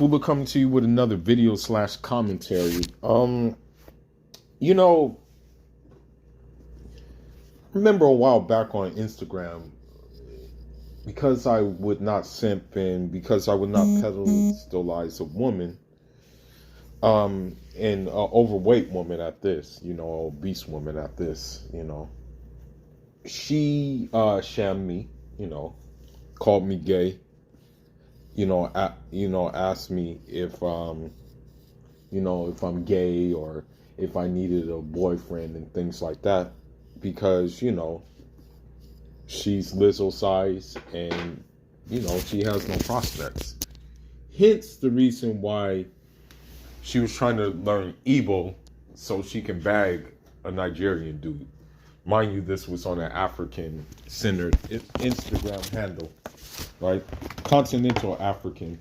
Kuba coming to you with another video slash commentary. You know, remember a while back on Instagram, because I would not simp and because I would not pedestalize a woman, and an overweight woman at this, you know, obese woman at this, you know, she shammed me, you know, called me gay, asked me if if I'm gay or if I needed a boyfriend and things like that, because she's Lizzo size and she has no prospects. Hence the reason why she was trying to learn Igbo so she can bag a Nigerian dude. Mind you, this was on an African-centered Instagram handle, right? Continental African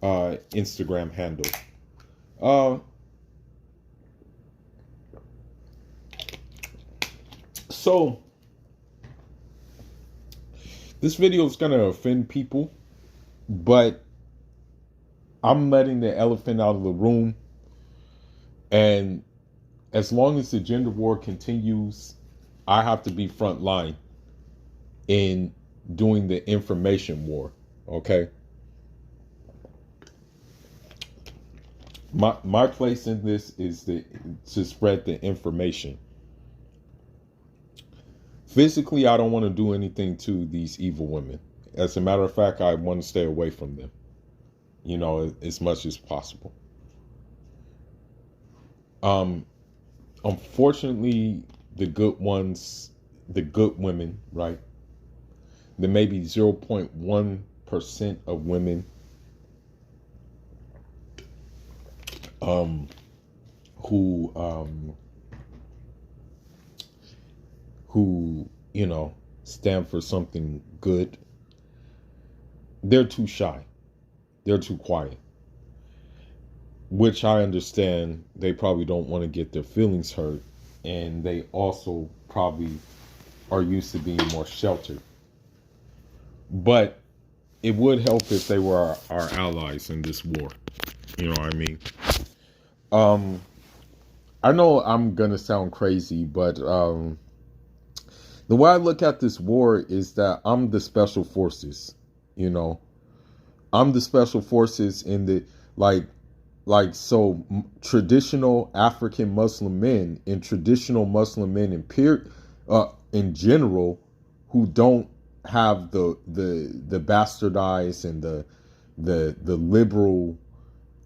Instagram handle. So this video is going to offend people, but I'm letting the elephant out of the room. And as long as the gender war continues, I have to be front line in doing the information war. Okay. My place in this is to spread the information. Physically, I don't want to do anything to these evil women. As a matter of fact, I want to stay away from them, as much as possible. Unfortunately, the good women, right? There may be 0.1% of women who stand for something good. They're too shy. They're too quiet. Which I understand. They probably don't want to get their feelings hurt. And they also probably are used to being more sheltered. But it would help if they were our allies in this war. You know what I mean? I know I'm going to sound crazy, but the way I look at this war is that I'm the special forces, I'm the special forces in the, so traditional African Muslim men and traditional Muslim men in general, who don't have the bastardized and the liberal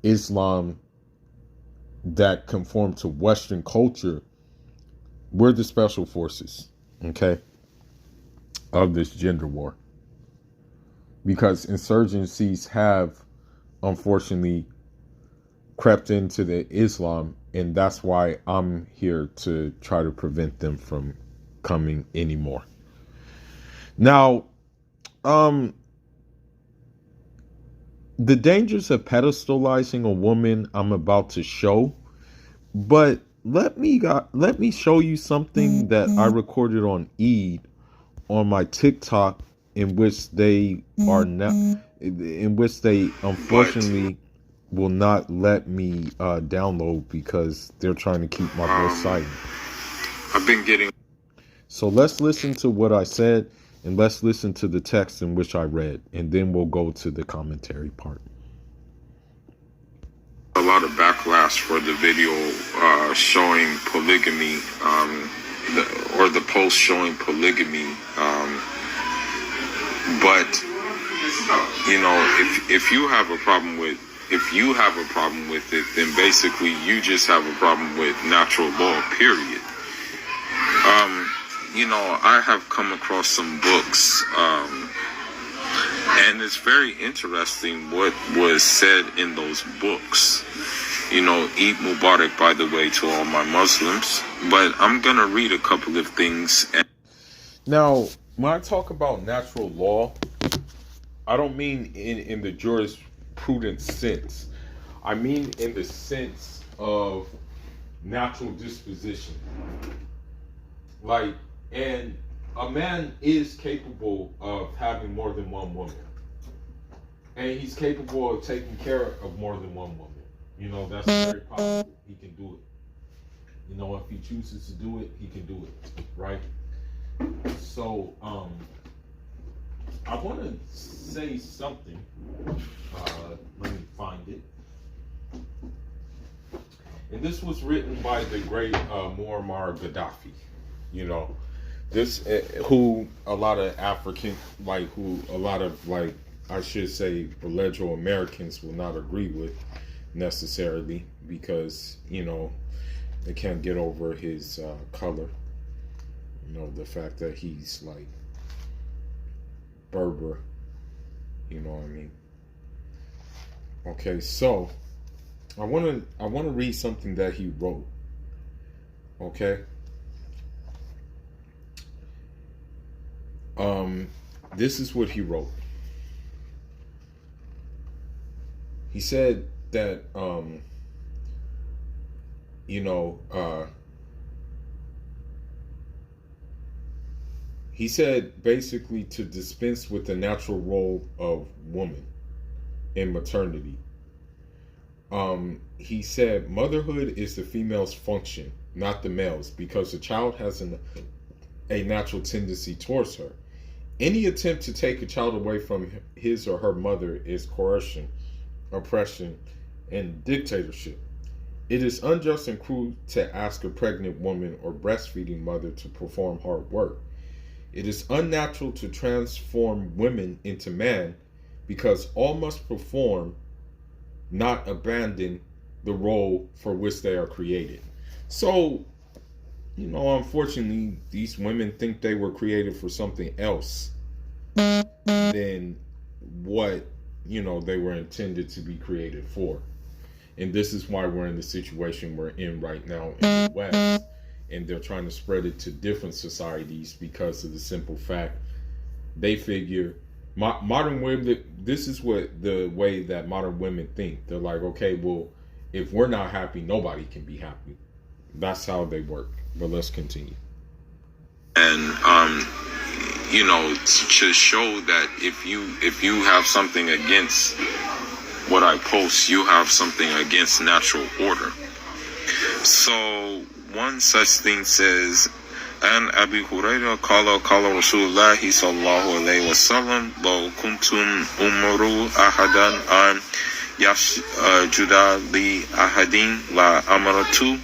Islam that conform to Western culture, we're the special forces. Okay, of this gender war, because insurgencies have unfortunately crept into the Islam, and that's why I'm here to try to prevent them from coming anymore. Now, the dangers of pedestalizing a woman I'm about to show, but let me show you something that I recorded on Eid on my TikTok, in which they unfortunately will not let me download because they're trying to keep my voice silent. I've been getting. So let's listen to what I said, and let's listen to the text in which I read, and then we'll go to the commentary part. A lot of backlash for the video showing polygamy, or the post showing polygamy. But if you have a problem with it, then basically you just have a problem with natural law. Period. I have come across some books. And it's very interesting what was said in those books. Eid Mubarak, by the way, to all my Muslims. But I'm going to read a couple of things. Now, when I talk about natural law, I don't mean in the jurisprudence sense. I mean in the sense of natural disposition. And a man is capable of having more than one woman. And he's capable of taking care of more than one woman. You know, that's very possible. He can do it. You know, if he chooses to do it, he can do it. Right? So, I want to say something. Let me find it. And this was written by the great Muammar Gaddafi. You know, this who a lot of African, I should say, belligerent Americans will not agree with necessarily, because you know they can't get over his color. You know, the fact that he's like Berber. You know what I mean? Okay, so I want to read something that he wrote. Okay. This is what he wrote. He said that he said basically to dispense with the natural role of woman in maternity. He said motherhood is the female's function, not the male's, because the child has a natural tendency towards her. Any attempt to take a child away from his or her mother is coercion, oppression, and dictatorship. It is unjust and cruel to ask a pregnant woman or breastfeeding mother to perform hard work. It is unnatural to transform women into man, because all must perform, not abandon the role for which they are created. So, you know, unfortunately, these women think they were created for something else than what, you know, they were intended to be created for. And this is why we're in the situation we're in right now in the West. And they're trying to spread it to different societies because of the simple fact they figure modern women, this is what the way that modern women think. They're like, okay, well, if we're not happy, nobody can be happy. That's how they work. But let's continue. And you know, to show that if you have something against what I post, you have something against natural order. So one such thing says, and Abi Hurairah qala Rasulullah sallallahu alayhi wa sallam, law kuntum umaru ahadan an yasjuda li ahadin la amaratu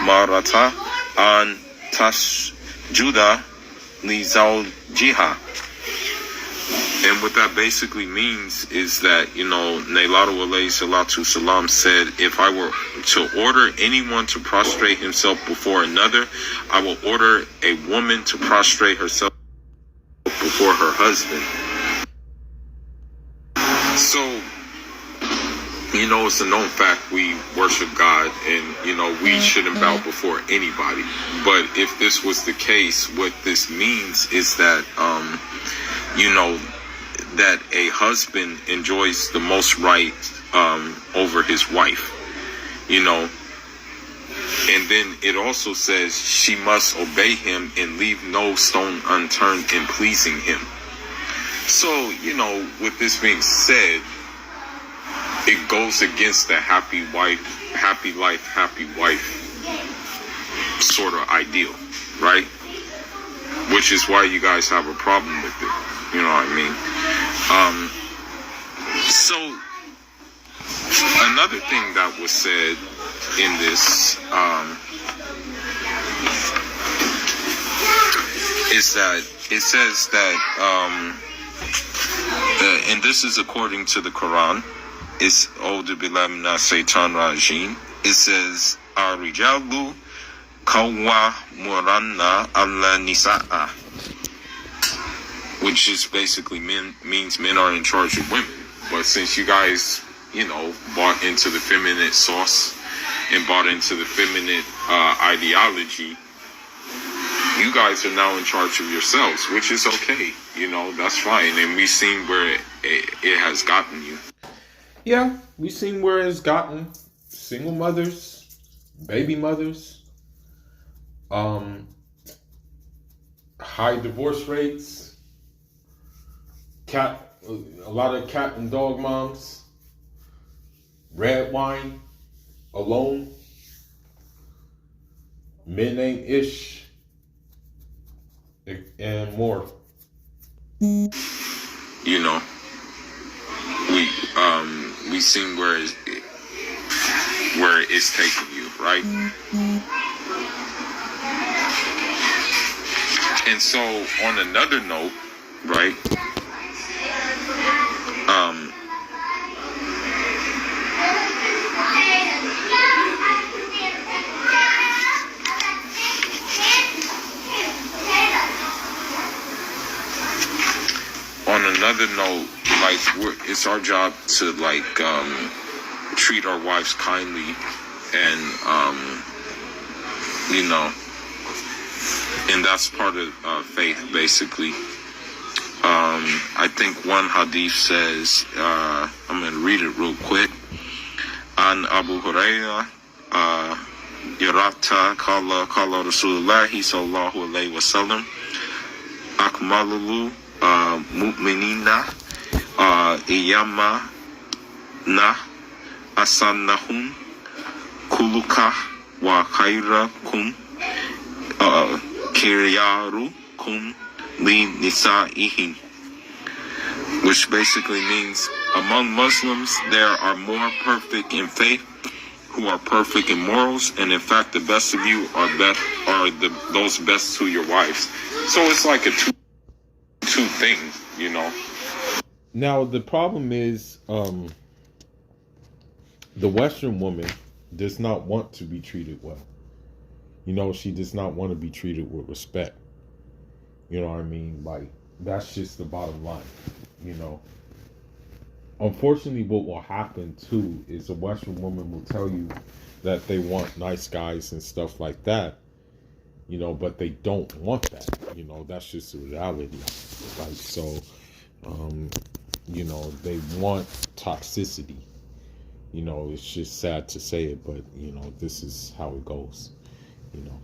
marata an tasjuda li zawjiha. And what that basically means is that, you know, Nailatu alayhi salatu salam said, if I were to order anyone to prostrate himself before another, I will order a woman to prostrate herself before her husband. So, you know, it's a known fact we worship God, and, you know, we shouldn't bow before anybody. But if this was the case, what this means is that, you know, that a husband enjoys the most right over his wife, you know. And then it also says she must obey him and leave no stone unturned in pleasing him. So, you know, with this being said, it goes against the happy life, happy wife sort of ideal, right? Which is why you guys have a problem with it. You know what I mean? So another thing that was said in this is that it says that and this is according to the Quran. It's Audu Billahi Minash Shaitanir Rajim. It says Ar-Rijalu Qawwamuna 'ala Nisaa, which just basically means men are in charge of women. But since you guys, you know, bought into the feminine sauce and bought into the feminine ideology, you guys are now in charge of yourselves, which is okay. You know, that's fine. And we've seen where it has gotten you. Yeah, we've seen where it's gotten single mothers, baby mothers, high divorce rates, a lot of cat and dog moms, red wine, alone, midnight ish, and more. You know, we seen where it's taking you, right? And so, on another note, right? On another note, like it's our job to like treat our wives kindly, and you know, and that's part of faith, basically. I think one hadith says, I'm going to read it real quick. An Abu Hurairah, Yarata Kala Rasulullahi sallallahu alayhi wa sallam, Akmalulu Mu'minina, Iyama Na Asannahum Kuluka wa Khairakum Kiryarukum Li Nisa'ihim, which basically means among Muslims there are more perfect in faith who are perfect in morals, and in fact the best of you are those best to your wives. So it's like a two thing, you know. Now the problem is the Western woman does not want to be treated well. You know, she does not want to be treated with respect. You know what I mean? Like, that's just the bottom line, you know. Unfortunately, what will happen, too, is a Western woman will tell you that they want nice guys and stuff like that, you know, but they don't want that. You know, that's just the reality. Like, so, you know, they want toxicity. You know, it's just sad to say it, but, you know, this is how it goes, you know.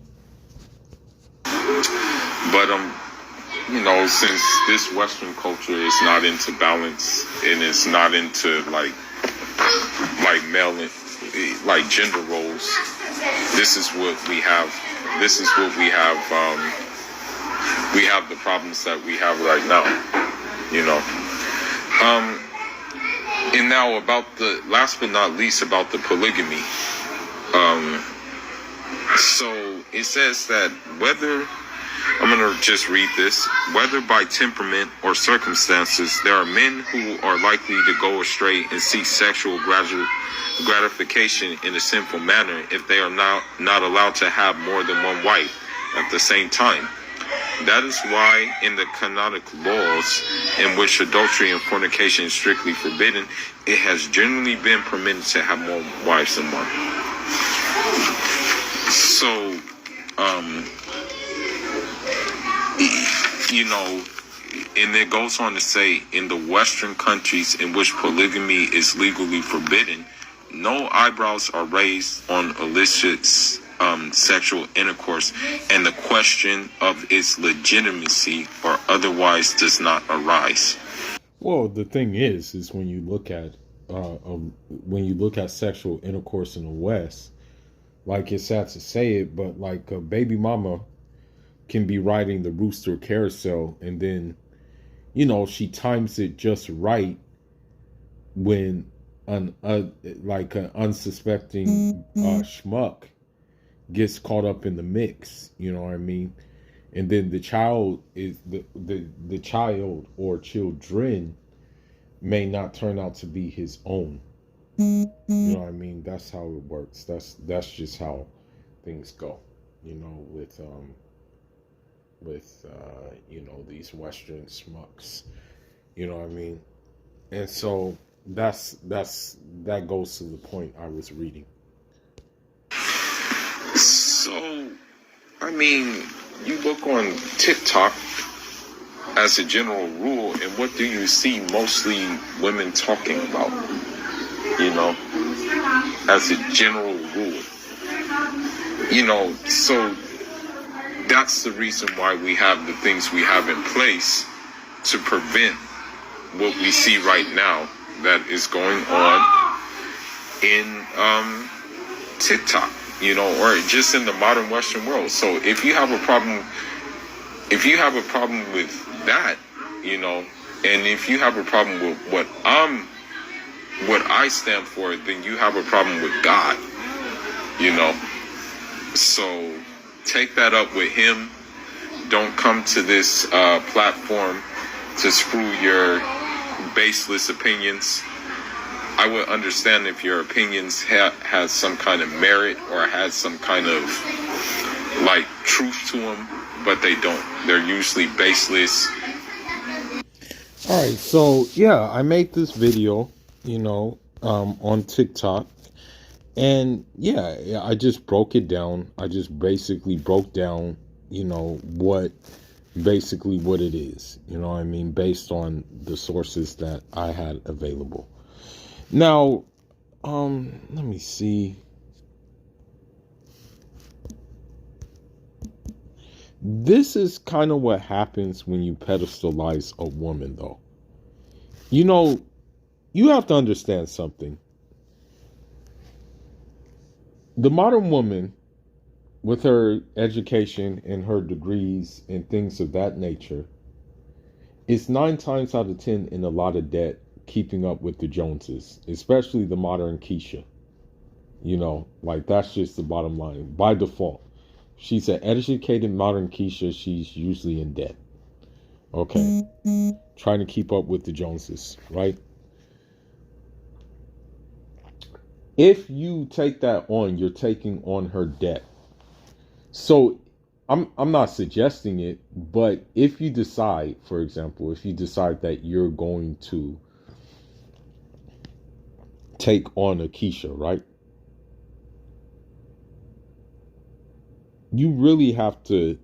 But, you know, since this Western culture is not into balance and it's not into like male, like gender roles, this is what we have. This is what we have. We have the problems that we have right now, you know. And now about the last but not least about the polygamy. So it says that whether, I'm going to just read this. Whether by temperament or circumstances, there are men who are likely to go astray and seek sexual gratification in a sinful manner if they are not allowed to have more than one wife at the same time. That is why in the canonic laws in which adultery and fornication is strictly forbidden, it has generally been permitted to have more wives than one. So, you know, and it goes on to say, in the Western countries in which polygamy is legally forbidden, no eyebrows are raised on illicit sexual intercourse, and the question of its legitimacy or otherwise does not arise. Well, the thing is when you look at sexual intercourse in the West, like, it's sad to say it, but like a baby mama can be riding the rooster carousel, and then, you know, she times it just right when an unsuspecting schmuck gets caught up in the mix. You know what I mean? And then the child is the child or children may not turn out to be his own. You know what I mean? That's how it works. That's just how things go. You know, with you know, these Western schmucks. You know what I mean? And so that goes to the point I was reading. So, I mean, you look on TikTok as a general rule, and what do you see mostly women talking about? You know, as a general rule. You know, so that's the reason why we have the things we have in place to prevent what we see right now that is going on in TikTok, you know, or just in the modern Western world. So if you have a problem with that, you know, and if you have a problem with what I stand for, then you have a problem with God, you know. So take that up with him. Don't come to this platform to sprue your baseless opinions. I would understand if your opinions has some kind of merit or has some kind of like truth to them, but they don't. They're usually baseless. All right, so yeah, I made this video, you know, on TikTok, and yeah, I just broke it down. I just basically broke down, you know, what it is, you know what I mean, based on the sources that I had available. Now, let me see. This is kind of what happens when you pedestalize a woman, though. You know, you have to understand something. The modern woman, with her education and her degrees and things of that nature, is 9 times out of 10 in a lot of debt keeping up with the Joneses, especially the modern Keisha. You know, like that's just the bottom line. By default, she's an educated modern Keisha. She's usually in debt. Okay. Trying to keep up with the Joneses, right? If you take that on, you're taking on her debt. So I'm not suggesting it, but if you decide, for example, if you decide that you're going to take on a Keisha, right? You really have to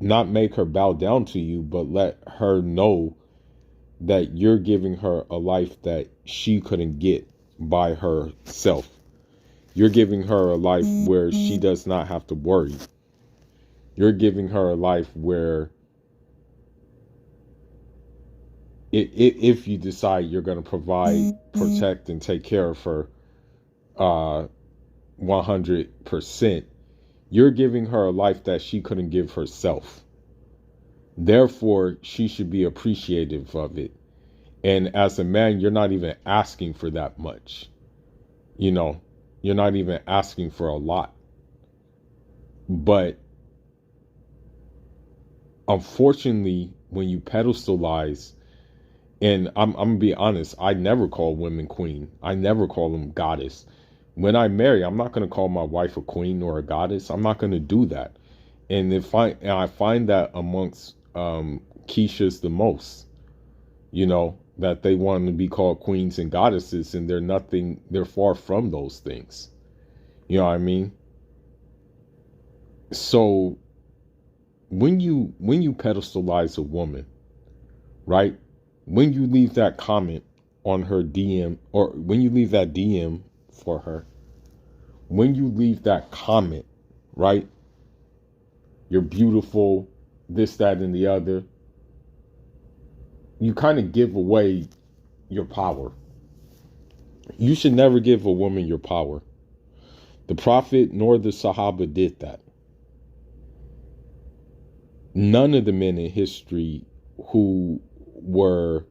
not make her bow down to you, but let her know that you're giving her a life that she couldn't get by herself. You're giving her a life where she does not have to worry. You're giving her a life where if you decide you're going to provide, protect, and take care of her 100%, you're giving her a life that she couldn't give herself. Therefore, she should be appreciative of it. And as a man, you're not even asking for that much. You know, you're not even asking for a lot. But unfortunately, when you pedestalize, and I'm going to be honest, I never call women queen. I never call them goddess. When I marry, I'm not going to call my wife a queen or a goddess. I'm not going to do that. And I find that amongst Keishas the most, you know, that they want to be called queens and goddesses, and they're far from those things. You know what I mean? So when you pedestalize a woman, right? When you leave that comment on her DM, or when you leave that DM for her, when you leave that comment, right? You're beautiful, this, that, and the other. You kind of give away your power. You should never give a woman your power. The Prophet nor the Sahaba did that. None of the men in history who were,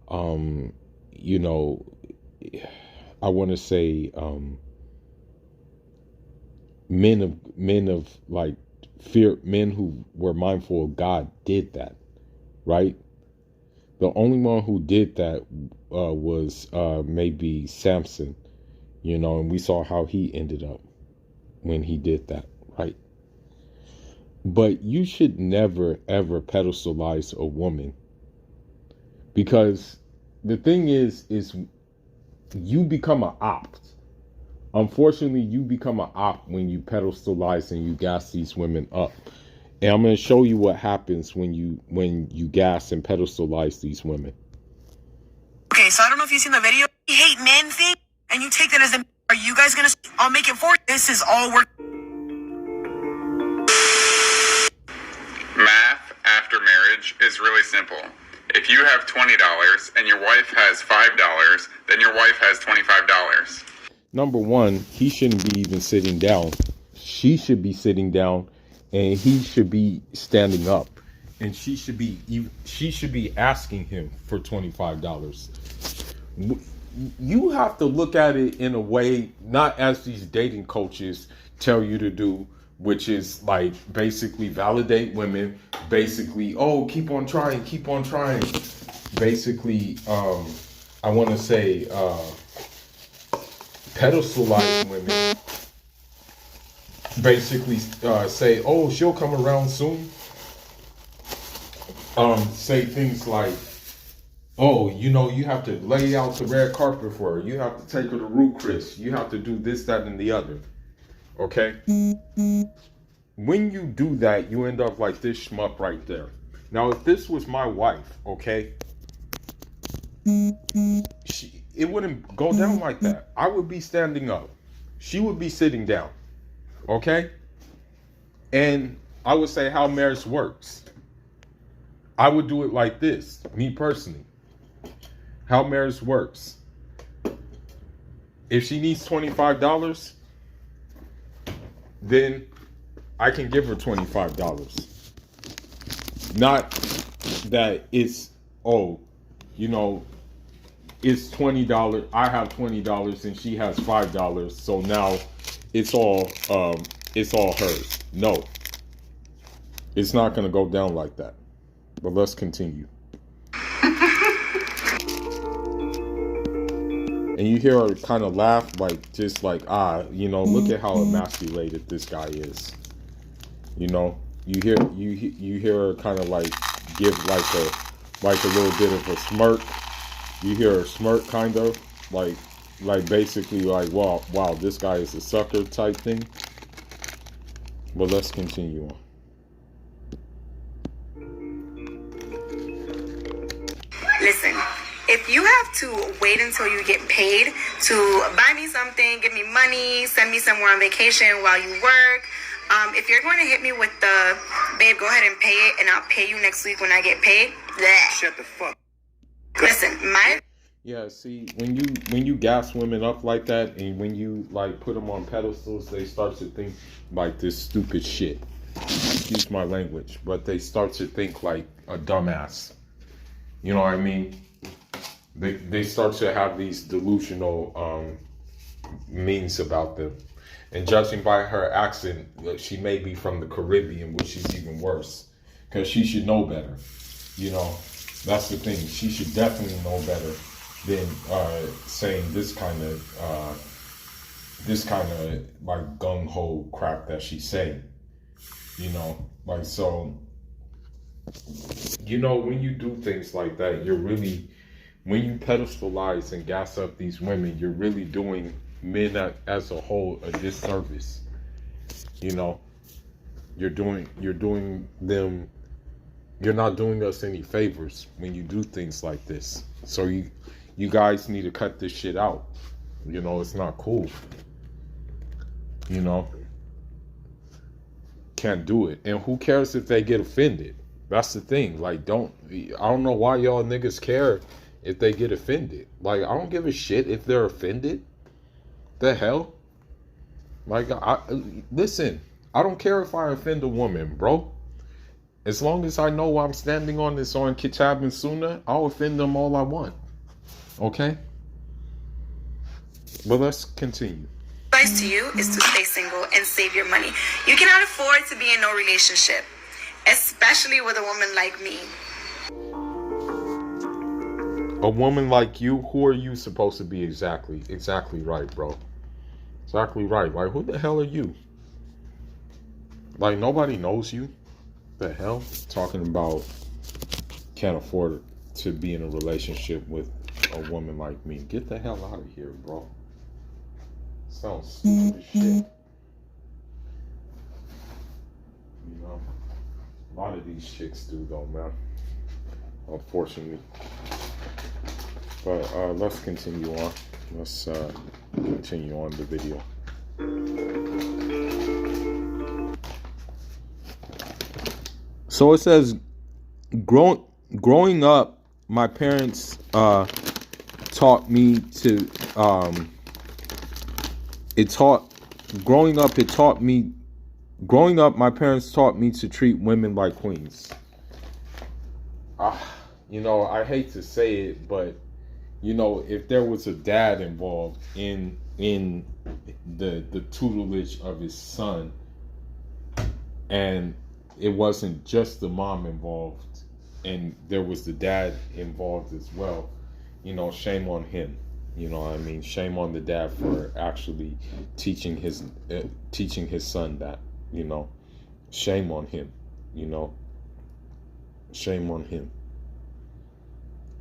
you know, I want to say, men of like fear, men who were mindful of God did that, right? The only one who did that was maybe Samson, you know, and we saw how he ended up when he did that, right? But you should never, ever pedestalize a woman, because the thing is you become an opt. Unfortunately, you become an op when you pedestalize and you gas these women up. And I'm going to show you what happens when you gas and pedestalize these women. Okay, so I don't know if you've seen the video. You hate men thing, and you take that as are you guys going to... I'll make it for you. This is all work. Math after marriage marriage is really simple. If you have $20 and your wife has $5, then your wife has $25. Number one, he shouldn't be even sitting down. She should be sitting down, and he should be standing up. And she should be asking him for $25. You have to look at it in a way, not as these dating coaches tell you to do, which is like basically validate women, basically, oh, keep on trying. Basically, I want to say pedestalize women. Basically say, oh, she'll come around soon. Say things like, oh, you know, you have to lay out the red carpet for her. You have to take her to Ruth Chris. You have to do this, that, and the other. Okay? When you do that, you end up like this schmuck right there. Now, if this was my wife, okay, it wouldn't go down like that. I would be standing up. She would be sitting down. Okay? And I would say how marriage works. I would do it like this, me personally. How marriage works. If she needs $25, then I can give her $25. Not that it's, oh, you know, it's $20. I have $20 and she has $5. So now it's all hers. No. It's not going to go down like that. But let's continue. And you hear her kind of laugh, like, just like, you know, look at how emasculated this guy is. You know, you hear her kind of like give like a little bit of a smirk. You hear her smirk kind of like basically like, wow, this guy is a sucker type thing. But let's continue on. Listen, if you have to wait until you get paid to buy me something, give me money, send me somewhere on vacation while you work, if you're going to hit me with the, babe, go ahead and pay it and I'll pay you next week when I get paid, bleh. Shut the fuck. Listen, Yeah, see, when you gas women up like that, and when you like put them on pedestals, they start to think like this stupid shit. Excuse my language, but they start to think like a dumbass. You know what I mean? They start to have these delusional means about them. And judging by her accent, she may be from the Caribbean, which is even worse. Because she should know better. You know, that's the thing. She should definitely know better than saying this kind of like gung-ho crap that she's saying. You know, like, so, you know, when you do things like that, you're really, when you pedestalize and gas up these women, you're really doing men as a whole a disservice. You know, you're not doing us any favors when you do things like this. So you guys need to cut this shit out. You know, it's not cool. You know, can't do it. And who cares if they get offended? That's the thing. Like, I don't know why y'all niggas care if they get offended. Like, I don't give a shit if they're offended. The hell? Like, listen, I don't care if I offend a woman, bro. As long as I know I'm standing on this on Kitab and Sunnah, I'll offend them all I want. Okay? But let's continue. advice to you is to stay single and save your money. You cannot afford to be in no relationship, especially with a woman like me. A woman like you, who are you supposed to be exactly? Exactly right, bro. Exactly right. Like, who the hell are you? Like, nobody knows you. The hell? Talking about can't afford to be in a relationship with a woman like me. Get the hell out of here, bro. Sounds stupid as shit. You know? A lot of these chicks do, though, man. Unfortunately. But let's continue on. Let's continue on the video. So it says, grow, growing up, my parents taught me to it taught growing up it taught me growing up my parents taught me to treat women like queens. I hate to say it, but if there was a dad involved in the tutelage of his son, and it wasn't just the mom involved, and there was the dad involved as well, shame on him. Shame on the dad for actually teaching his son that. Shame on him. Shame on him.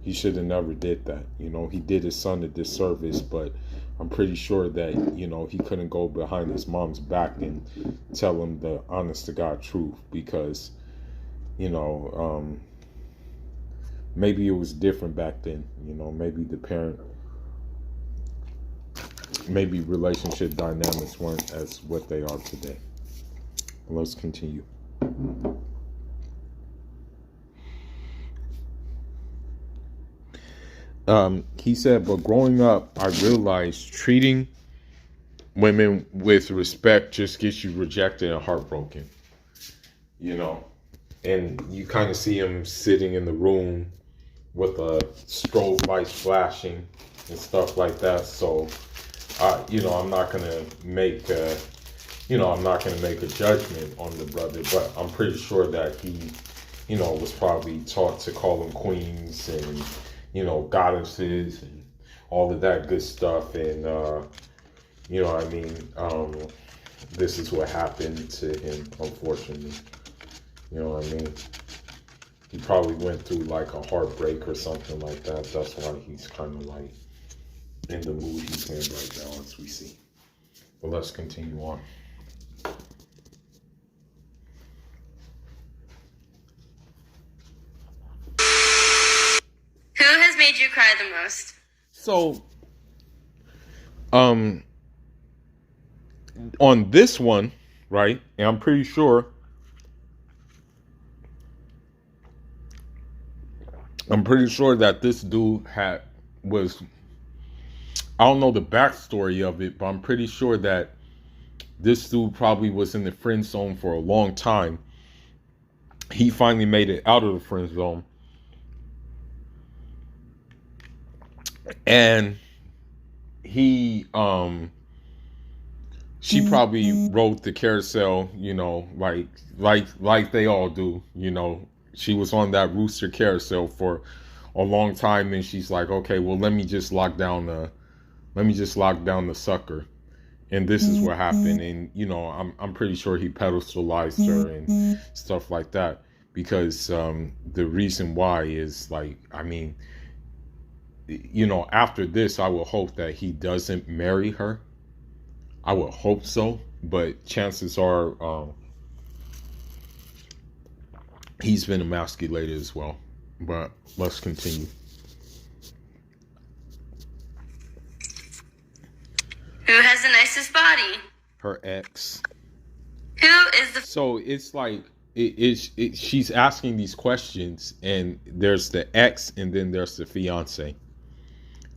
He should have never did that. He did his son a disservice, but I'm pretty sure that, he couldn't go behind his mom's back and tell him the honest to God truth, because, maybe it was different back then. Maybe relationship dynamics weren't as what they are today. Let's continue. He said, but growing up, I realized treating women with respect just gets you rejected and heartbroken. And you kind of see him sitting in the room with a strobe lights flashing and stuff like that. So, I'm not gonna make a judgment on the brother, but I'm pretty sure that he, was probably taught to call them queens and, goddesses and all of that good stuff. And, this is what happened to him, unfortunately. He probably went through like a heartbreak or something like that. That's why he's kind of like in the mood he's in right now, as we see. But let's continue on. Who has made you cry the most? So, on this one, right, and I'm pretty sure that this dude was, I don't know the backstory of it, but I'm pretty sure that this dude probably was in the friend zone for a long time. He finally made it out of the friend zone. And she probably rode the carousel, like they all do, She was on that rooster carousel for a long time, and she's like, okay, well, let me just lock down the sucker. And this is what happened. And, I'm pretty sure he pedestilized her and stuff like that, because the reason why is after this, I will hope that he doesn't marry her. I would hope so, but chances are he's been emasculated as well. But let's continue. Who has the nicest body? Her ex. Who is the... So it's like she's asking these questions, and there's the ex, and then there's the fiance.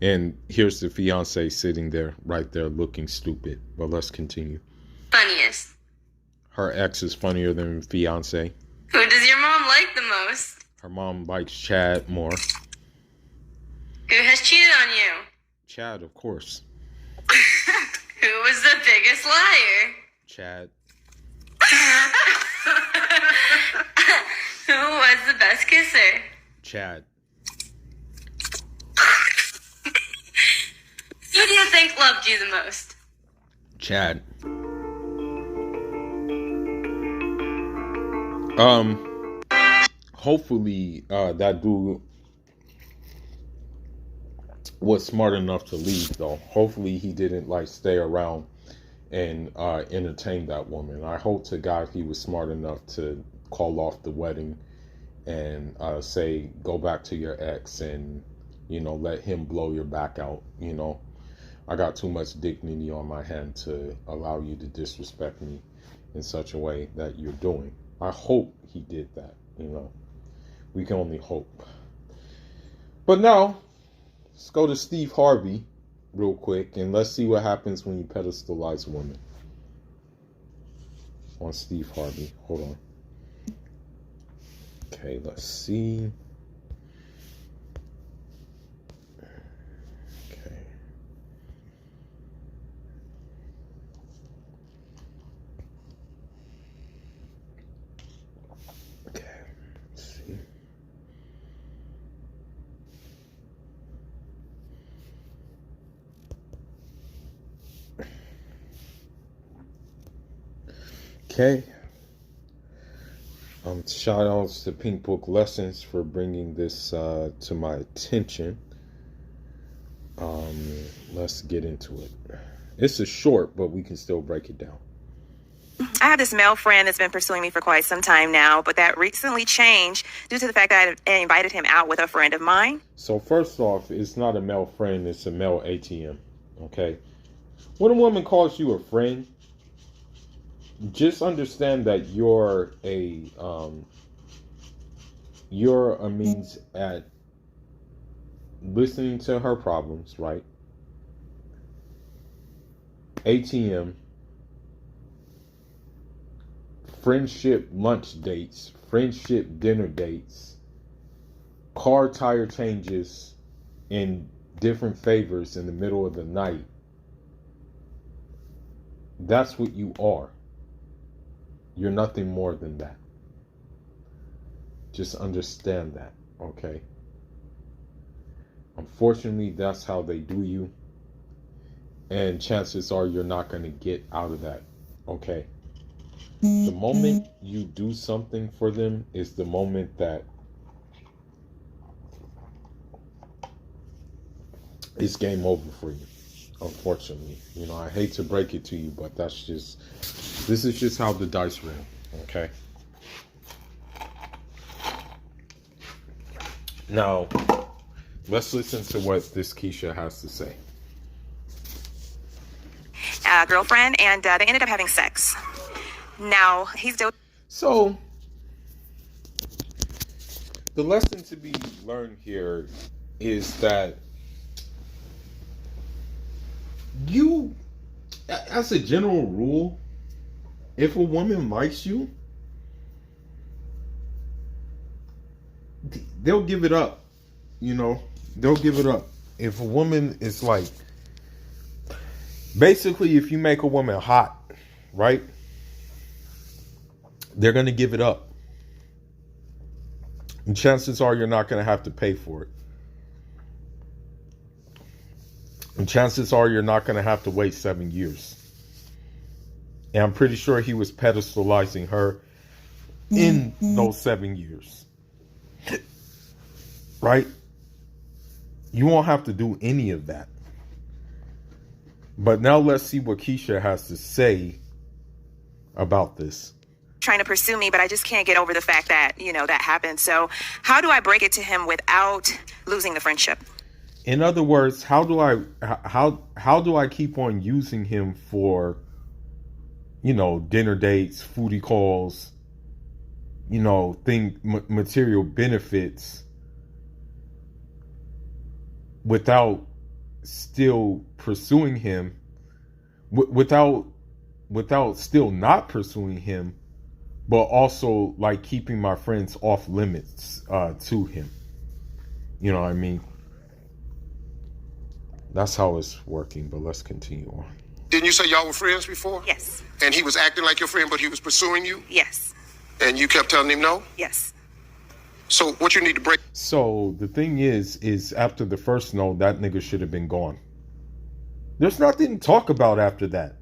And here's the fiance sitting there, right there, looking stupid. But let's continue. funniest? Her ex is funnier than fiance. Who does your mom like the most? Her mom likes Chad more. Who has cheated on you? Chad, of course. Who was the biggest liar? Chad. Who was the best kisser? Chad. Who do you think loved you the most? Chad. Hopefully, that dude was smart enough to leave, though. Hopefully he didn't stay around and entertain that woman. I hope to God he was smart enough to call off the wedding and say, go back to your ex and, let him blow your back out. I got too much dignity on my hand to allow you to disrespect me in such a way that you're doing. I hope he did that, We can only hope. But now, let's go to Steve Harvey real quick, and let's see what happens when you pedestalize a woman. On Steve Harvey. Hold on. Okay, let's see. Okay. Okay, let's see. Okay. Shout outs to Pink Book Lessons for bringing this to my attention. Let's get into it. It's a short, but we can still break it down. I have this male friend that's been pursuing me for quite some time now, but that recently changed due to the fact that I invited him out with a friend of mine. So first off, it's not a male friend, it's a male ATM. Okay? When a woman calls you a friend, just understand that you're a means at listening to her problems, right? ATM, friendship lunch dates, friendship dinner dates, car tire changes, and different favors in the middle of the night. That's what you are. You're nothing more than that. Just understand that, okay? Unfortunately, that's how they do you. And chances are you're not going to get out of that, okay? The moment you do something for them is the moment that it's game over for you. Unfortunately, you know, I hate to break it to you, but this is just how the dice roll, okay? Now, let's listen to what this Keisha has to say. Girlfriend, and they ended up having sex. Now, he's still... So, the lesson to be learned here is that you, as a general rule, if a woman likes you, they'll give it up. You know, they'll give it up. If a woman is like, basically, if you make a woman hot, right, they're going to give it up. And chances are you're not going to have to pay for it. And chances are you're not going to have to wait 7 years. And I'm pretty sure he was pedestalizing her in those 7 years. Right? You won't have to do any of that. But now let's see what Keisha has to say about this. Trying to pursue me, but I just can't get over the fact that, you know, that happened. So how do I break it to him without losing the friendship? In other words, how do I keep on using him for, you know, dinner dates, foodie calls, you know, material benefits without still pursuing him, without still not pursuing him, but also like keeping my friends off limits to him. You know what I mean? That's how it's working, but let's continue on. Didn't you say y'all were friends before? Yes. And he was acting like your friend, but he was pursuing you? Yes. And you kept telling him no? Yes. So what you need to break... So the thing is after the first no, that nigga should have been gone. There's nothing to talk about after that.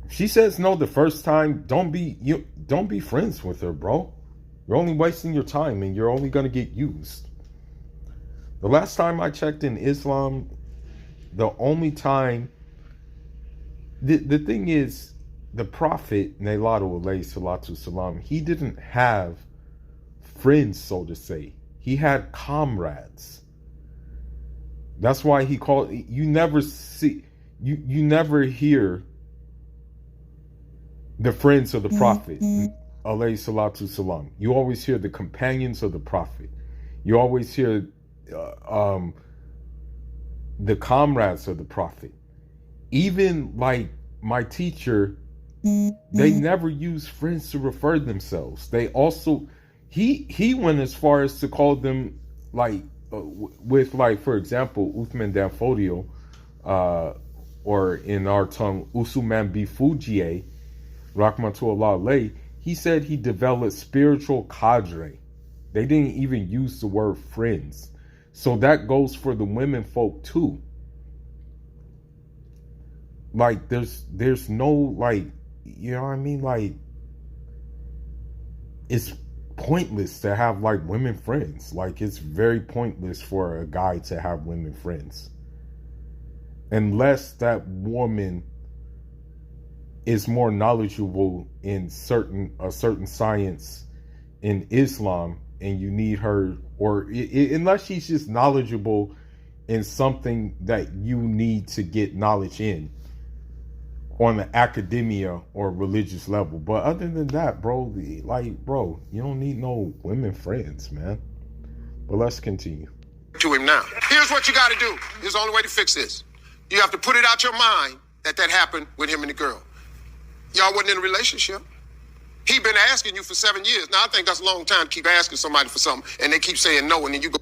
She says no the first time, don't be friends with her, bro. You're only wasting your time and you're only gonna get used. The last time I checked in Islam, the only time the thing is, the Prophet, Nailatu alayhi salatu salam, he didn't have friends, so to say. He had comrades. That's why he called, you never never hear the friends of the Prophet. alayhi salatu salam. You always hear the companions of the Prophet. You always hear the comrades of the Prophet. Even like my teacher, they never use friends to refer themselves. They also, he went as far as to call them like, with like, for example, Uthman Danfodio, or in our tongue, Usuman Bifujie, Rahmatullah alayhi, he said he developed spiritual cadre. They didn't even use the word friends. So that goes for the women folk too. Like there's no, like, you know what I mean? Like, it's pointless to have like women friends. Like, it's very pointless for a guy to have women friends. Unless that woman is more knowledgeable in a certain science in Islam, and you need her, or unless she's just knowledgeable in something that you need to get knowledge in on the academia or religious level. But other than that, bro, bro, you don't need no women friends, man. But let's continue. To him now. Here's what you got to do. Here's the only way to fix this. You have to put it out your mind that happened with him and the girl. Y'all wasn't in a relationship. He been asking you for 7 years. Now, I think that's a long time to keep asking somebody for something, and they keep saying no, and then you go.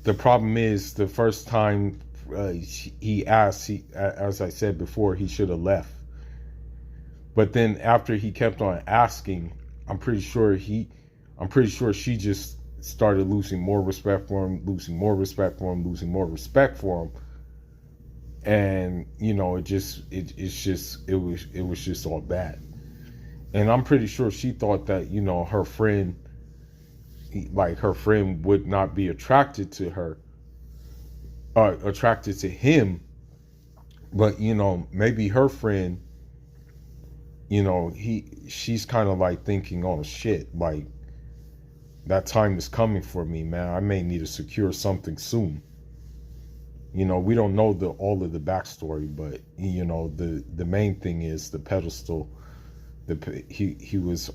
The problem is, the first time he asked, as I said before, he should have left. But then after he kept on asking, I'm pretty sure she just started losing more respect for him, losing more respect for him. And, you know, it was just all bad. And I'm pretty sure she thought that, you know, her friend would not be attracted to her, attracted to him. But, you know, maybe her friend, you know, she's kind of like thinking, oh shit, like, that time is coming for me, man. I may need to secure something soon. You know, we don't know all of the backstory, but, you know, the main thing is the pedestal. He was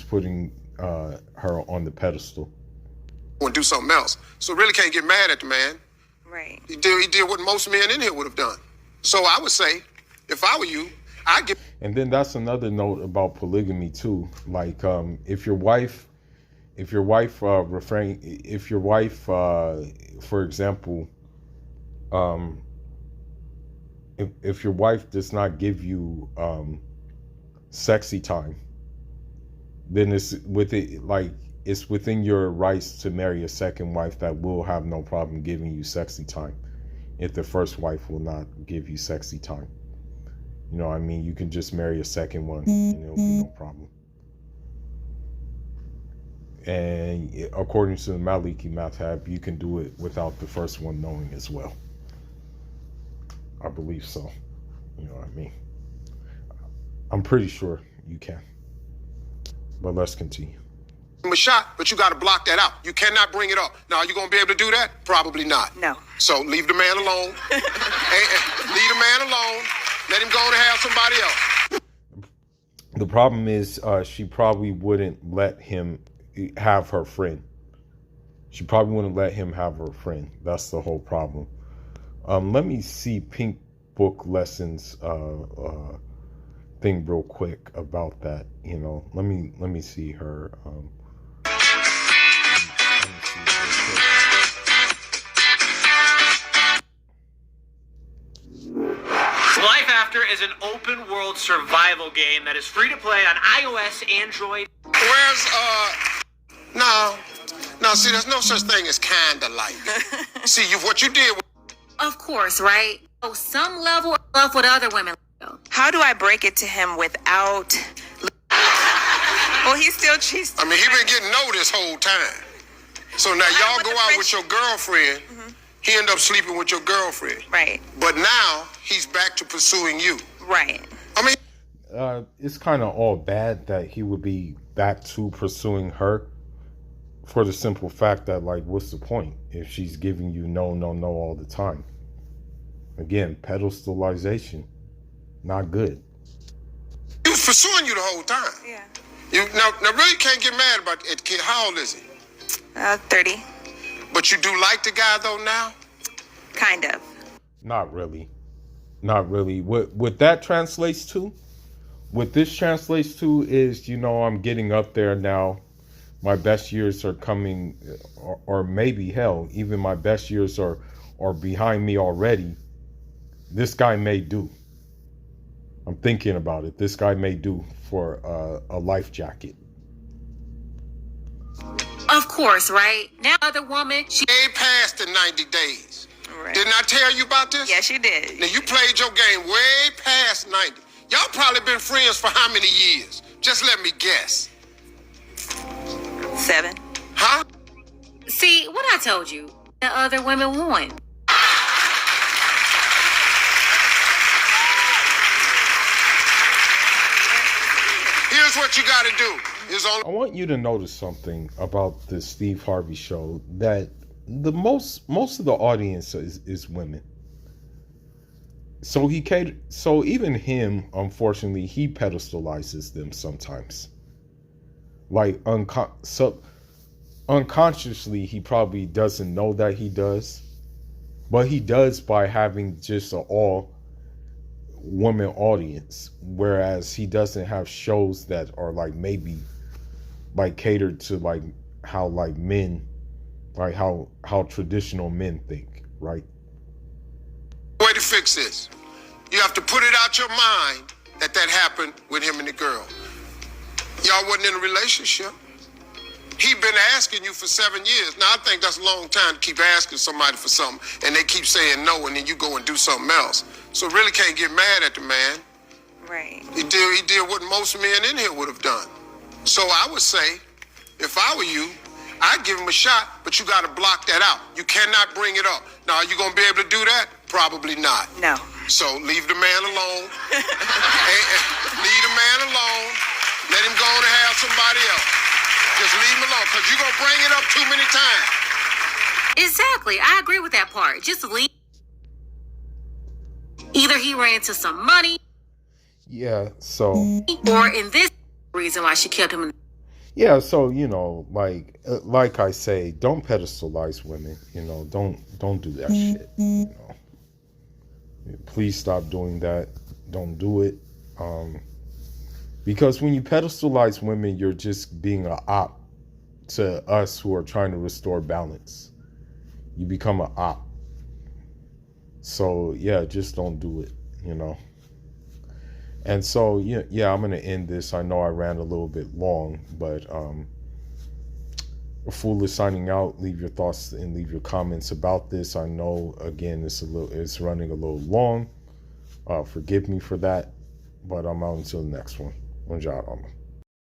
putting her on the pedestal. And do something else. So really can't get mad at the man. Right. He did what most men in here would have done. So I would say, if I were you, I'd get. And then that's another note about polygamy too. Like, if your wife, for example, if your wife does not give you sexy time, then it's within your rights to marry a second wife that will have no problem giving you sexy time if the first wife will not give you sexy time. You know what I mean? You can just marry a second one and it'll be no problem. And according to the Maliki Madhab, you can do it without the first one knowing as well. I believe so. You know what I mean? I'm pretty sure you can. But let's continue. A shot, but you got to block that out. You cannot bring it up. Now, are you going to be able to do that? Probably not. No. So leave the man alone. Leave the man alone. Let him go and have somebody else. The problem is, she probably wouldn't let him have her friend. She probably wouldn't let him have her friend. That's the whole problem. Let me see Pink Book Lessons thing real quick about that. You know, let me see her. Life After is an open world survival game that is free to play on iOS, Android. Where's no, see, there's no such thing as kinda like. See, what you did. Of course, right? Oh, some level of love with other women. How do I break it to him without? Well, he still cheats. I mean, he been getting no this whole time. So now y'all go out with your girlfriend. Mm-hmm. He end up sleeping with your girlfriend. Right. But now he's back to pursuing you. Right. I mean, it's kind of all bad that he would be back to pursuing her, for the simple fact that, like, what's the point if she's giving you no all the time? Again, pedestilization, not good. You pursuing you the whole time. Yeah. You now really can't get mad about it, kid. How old is he? 30. But you do like the guy though now? Kind of. Not really. Not really. What that translates to, what this translates to is, I'm getting up there now. My best years are coming, or maybe hell, even my best years are behind me already. This guy may do. I'm thinking about it. This guy may do for a life jacket. Of course, right? Now the woman, she Ain't past the 90 days. Right. Didn't I tell you about this? Yes, you did. Now you played your game way past 90. Y'all probably been friends for how many years? Just let me guess. 7. Huh? see what I told you. The other women won. Here's what you got to do. I want you to notice something about the Steve Harvey show, that the most of the audience is women. So even him, unfortunately, he pedestalizes them sometimes. Like unconsciously, he probably doesn't know that he does, but he does by having just an all woman audience, whereas he doesn't have shows that are like maybe like catered to like how like men, like how traditional men think, right? Way to fix this. You have to put it out your mind that happened with him and the girl. Y'all wasn't in a relationship. He been asking you for 7 years. Now I think that's a long time to keep asking somebody for something and they keep saying no, and then you go and do something else. So really can't get mad at the man. Right. He did what most men in here would have done. So I would say, if I were you, I'd give him a shot, but you got to block that out. You cannot bring it up. Now, are you going to be able to do that? Probably not. No. So leave the man alone. Leave the man alone. Let him go on and have somebody else. Just leave him alone, because you're going to bring it up too many times. Exactly. I agree with that part. Just leave. Either he ran into some money. Yeah, so. Or in this reason why she kept him in. Yeah, so, like I say, don't pedestalize women, don't do that shit, Please stop doing that. Don't do it. Because when you pedestalize women, you're just being an op to us who are trying to restore balance. You become an op. So, yeah, just don't do it, And so, yeah, I'm going to end this. I know I ran a little bit long, but Fool is signing out. Leave your thoughts and leave your comments about this. I know, again, it's running a little long. Forgive me for that, but I'm out until the next one. One job,